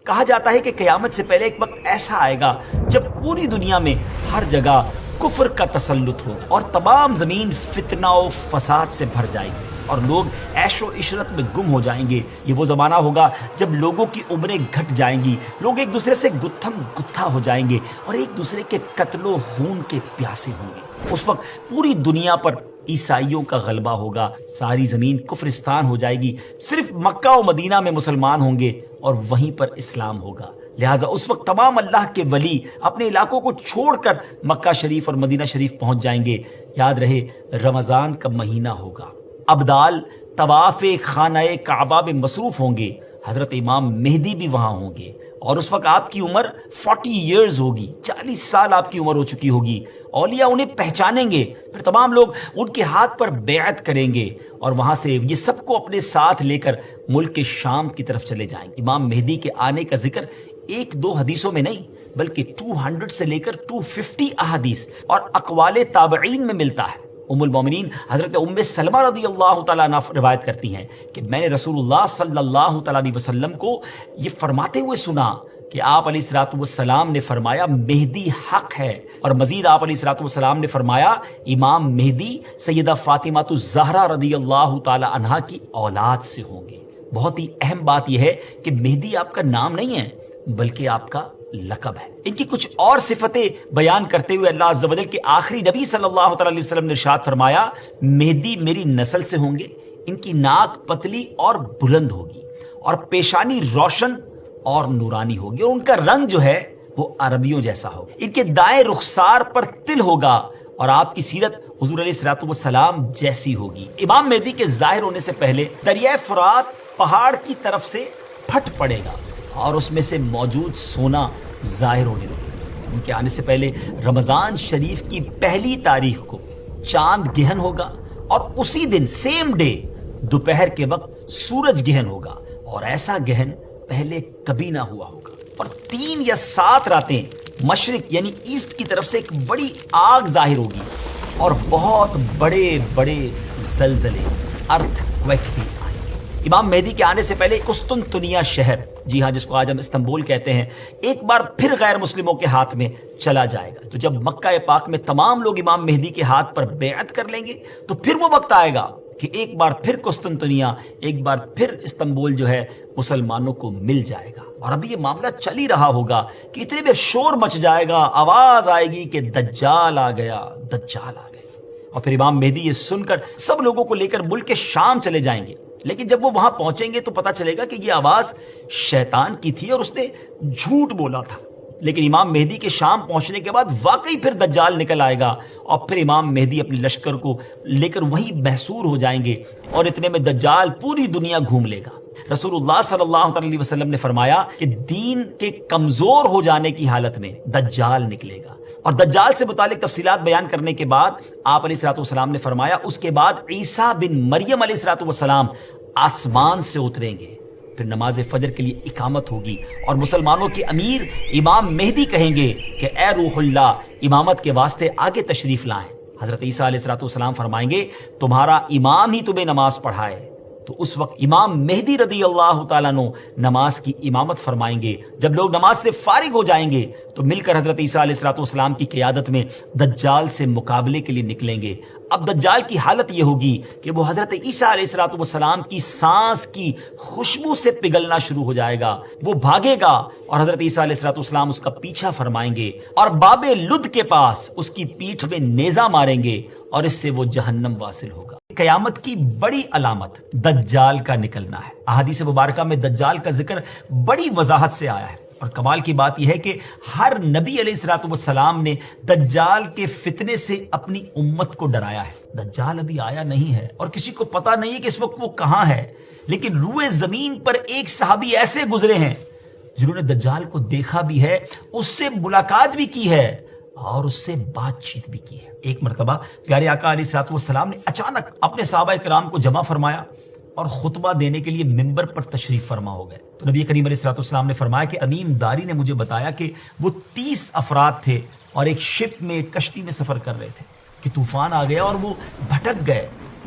کہا جاتا ہے کہ قیامت سے پہلے ایک وقت ایسا آئے گا جب پوری دنیا میں ہر جگہ کفر کا تسلط ہو اور تمام زمین فتنہ و فساد سے بھر جائے گی اور لوگ عیش و عشرت میں گم ہو جائیں گے۔ یہ وہ زمانہ ہوگا جب لوگوں کی عمریں گھٹ جائیں گی، لوگ ایک دوسرے سے گتھم گتھا ہو جائیں گے اور ایک دوسرے کے قتل و خون کے پیاسے ہوں گے۔ اس وقت پوری دنیا پر عیسائیوں کا غلبہ ہوگا، ساری زمین کفرستان ہو جائے گی، صرف مکہ و مدینہ میں مسلمان ہوں گے اور وہیں پر اسلام ہوگا۔ لہٰذا اس وقت تمام اللہ کے ولی اپنے علاقوں کو چھوڑ کر مکہ شریف اور مدینہ شریف پہنچ جائیں گے۔ یاد رہے رمضان کا مہینہ ہوگا، ابدال طواف خانہ کعبہ میں مصروف ہوں گے، حضرت امام مہدی بھی وہاں ہوں گے اور اس وقت آپ کی عمر 40 ایئرز ہوگی، 40 سال آپ کی عمر ہو چکی ہوگی۔ اولیاء انہیں پہچانیں گے، پھر تمام لوگ ان کے ہاتھ پر بیعت کریں گے اور وہاں سے یہ سب کو اپنے ساتھ لے کر ملک کے شام کی طرف چلے جائیں گے۔ امام مہدی کے آنے کا ذکر ایک دو حدیثوں میں نہیں بلکہ 200 سے لے کر 250 احادیث اور اقوال تابعین میں ملتا ہے۔ ام المومنین حضرت ام سلمہ رضی اللہ تعالیٰ عنہ روایت کرتی ہیں کہ میں نے رسول اللہ صلی اللہ تعالیٰ علیہ وسلم کو یہ فرماتے ہوئے سنا کہ آپ علیہ الصلوۃ والسلام نے فرمایا مہدی حق ہے، اور مزید آپ علیہ الصلوۃ والسلام نے فرمایا امام مہدی سیدہ فاطمہ الزہرا رضی اللہ تعالیٰ عنہا کی اولاد سے ہوں گے۔ بہت ہی اہم بات یہ ہے کہ مہدی آپ کا نام نہیں ہے بلکہ آپ کا لقب ہے۔ ان کی کچھ اور صفتیں بیان کرتے ہوئے اللہ عز و جل کے آخری نبی صلی اللہ تعالی علیہ وسلم نے ارشاد فرمایا مہدی میری نسل سے ہوں گے، ان کی ناک پتلی اور بلند ہوگی اور پیشانی روشن اور نورانی ہوگی اور ان کا رنگ جو ہے وہ عربیوں جیسا ہوگا، ان کے دائیں رخسار پر تل ہوگا اور آپ کی سیرت حضور علیہ الصلوۃ والسلام جیسی ہوگی۔ امام مہدی کے ظاہر ہونے سے پہلے دریائے فرات پہاڑ کی طرف سے پھٹ پڑے گا اور اس میں سے موجود سونا ظاہر ہونے لگے۔ ان کے آنے سے پہلے رمضان شریف کی پہلی تاریخ کو چاند گہن ہوگا اور اسی دن سیم ڈے دوپہر کے وقت سورج گہن ہوگا، اور ایسا گہن پہلے کبھی نہ ہوا ہوگا۔ اور 3 یا 7 راتیں مشرق یعنی ایسٹ کی طرف سے ایک بڑی آگ ظاہر ہوگی اور بہت بڑے بڑے زلزلے ارتھ کویک بھی آئیں گے۔ امام مہدی کے آنے سے پہلے قسطنطنیہ شہر، جی ہاں جس کو آج ہم استنبول کہتے ہیں، ایک بار پھر غیر مسلموں کے ہاتھ میں چلا جائے گا۔ تو جب مکہ پاک میں تمام لوگ امام مہدی کے ہاتھ پر بیعت کر لیں گے تو پھر وہ وقت آئے گا کہ ایک بار پھر قسطنطنیہ، ایک بار پھر استنبول جو ہے مسلمانوں کو مل جائے گا۔ اور ابھی یہ معاملہ چل ہی رہا ہوگا کہ اتنے میں شور مچ جائے گا، آواز آئے گی کہ دجال آ گیا، دجال آ گیا۔ اور پھر امام مہدی یہ سن کر سب لوگوں کو لے کر ملک کے شام چلے جائیں گے، لیکن جب وہ وہاں پہنچیں گے تو پتہ چلے گا کہ یہ آواز شیطان کی تھی اور اس نے جھوٹ بولا تھا۔ لیکن امام مہدی کے شام پہنچنے کے بعد واقعی پھر دجال نکل آئے گا اور پھر امام مہدی اپنے لشکر کو لے کر وہیں محصور ہو جائیں گے اور اتنے میں دجال پوری دنیا گھوم لے گا۔ رسول اللہ صلی اللہ علیہ وسلم نے فرمایا کہ دین کے کمزور ہو جانے کی حالت میں دجال نکلے گا، اور دجال سے متعلق تفصیلات بیان کرنے کے بعد آپ علیہ الصلوۃ والسلام نے فرمایا اس کے بعد عیسیٰ بن مریم علیہ الصلوۃ والسلام آسمان سے اتریں گے، پھر نماز فجر کے لیے اقامت ہوگی اور مسلمانوں کے امیر امام مہدی کہیں گے کہ اے روح اللہ امامت کے واسطے آگے تشریف لائیں۔ حضرت عیسیٰ علیہ الصلوۃ والسلام فرمائیں گے تمہارا امام ہی تمہیں نماز پڑھائے۔ تو اس وقت امام مہدی رضی اللہ تعالیٰ عنہ نماز کی امامت فرمائیں گے۔ جب لوگ نماز سے فارغ ہو جائیں گے تو مل کر حضرت عیسیٰ علیہ الصلوۃ والسلام کی قیادت میں دجال سے مقابلے کے لیے نکلیں گے۔ اب دجال کی حالت یہ ہوگی کہ وہ حضرت عیسیٰ علیہ الصلوۃ والسلام کی سانس کی خوشبو سے پگھلنا شروع ہو جائے گا، وہ بھاگے گا اور حضرت عیسیٰ علیہ الصلوۃ والسلام اس کا پیچھا فرمائیں گے اور باب لد کے پاس اس کی پیٹھ میں نیزہ ماریں گے اور اس سے وہ جہنم واصل ہوگا۔ قیامت کی بڑی علامت دجال کا نکلنا ہے۔ احادیث مبارکہ میں دجال کا ذکر بڑی وضاحت سے آیا ہے، اور کمال کی بات یہ ہے کہ ہر نبی علیہ الصلوۃ والسلام نے دجال کے فتنے سے اپنی امت کو ڈرایا ہے۔ دجال ابھی آیا نہیں ہے اور کسی کو پتا نہیں ہے کہ اس وقت وہ کہاں ہے، لیکن روئے زمین پر ایک صحابی ایسے گزرے ہیں جنہوں نے دجال کو دیکھا بھی ہے، اس سے ملاقات بھی کی ہے اور اس سے بات چیت بھی کی ہے۔ ایک مرتبہ پیارے آقا علیہ الصلوۃ والسلام نے اچانک اپنے صحابہ کرام کو جمع فرمایا اور خطبہ دینے کے لیے ممبر پر تشریف فرما ہو گئے۔ تو نبی کریم علیہ الصلوۃ والسلام نے فرمایا کہ امیم داری نے مجھے بتایا کہ وہ 30 افراد تھے اور ایک شپ میں، ایک کشتی میں سفر کر رہے تھے کہ طوفان آ گیا اور وہ بھٹک گئے